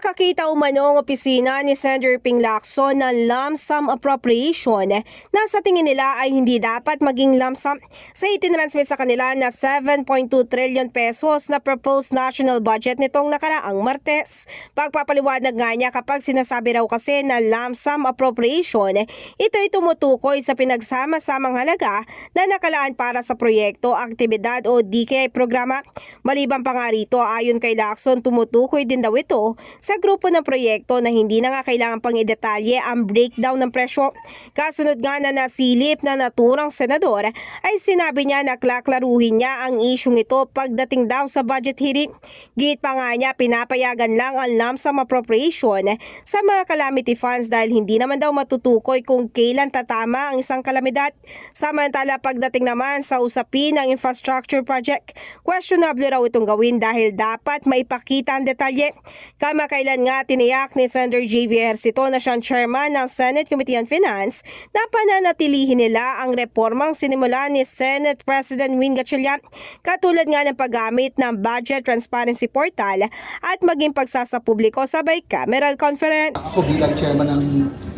Ipinakakita umano ang opisina ni Senator Ping Lacson na lump sum appropriation na sa tingin nila ay hindi dapat maging lump sum sa itinransmit sa kanila na 7.2 trillion pesos na proposed national budget nitong nakaraang Martes. Pagpapaliwanag nga niya kapag sinasabi raw kasi na lump sum appropriation, ito ay tumutukoy sa pinagsama-samang halaga na nakalaan para sa proyekto, aktibidad o DKI programa. Maliban pa nga rito, ayon kay Lacson, tumutukoy din daw ito sa grupo ng proyekto na hindi na nga kailangan pang idetalye ang breakdown ng presyo. Kasunod nga na nasilip na naturang senador ay sinabi niya na klaklaruhin niya ang isyong ito pagdating daw sa budget hearing. Git pa nga niya pinapayagan lang ang lump sum appropriation sa mga calamity funds dahil hindi naman daw matutukoy kung kailan tatama ang isang kalamidad. Samantala pagdating naman sa usapin ng infrastructure project, questionable raw itong gawin dahil dapat maipakita ang detalye. Kamakailan nga tiniyak ni Senator J.V. Ejercito na siyang chairman ng Senate Committee on Finance na pananatilihin nila ang reformang sinimula ni Senate President Win Gatchalian, katulad nga ng paggamit ng Budget Transparency Portal at maging pagsasapubliko sa bicameral conference. Ako bilang chairman ng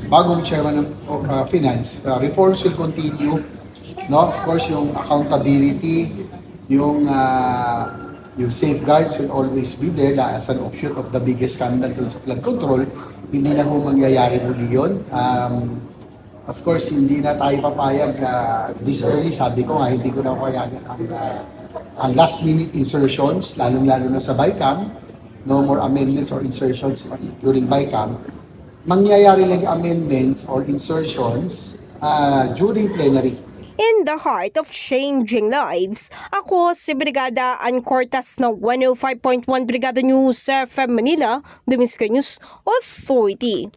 bagong chairman ng Finance, reforms will continue. No, of course, yung accountability, yung safeguards will always be there as an offshoot of the biggest scandal dun sa flood control. Hindi na ho mangyayari muli yun. Of course, hindi na tayo papayag this early. Sabi ko nga, hindi ko na payagan ang last minute insertions, lalong-lalo na sa BICAM. No more amendments or insertions during BICAM. Mangyayari lang amendments or insertions during plenary. In the heart of changing lives, ako si Brigada Ann Cortas ng 105.1 Brigada News FM Manila, The News Authority.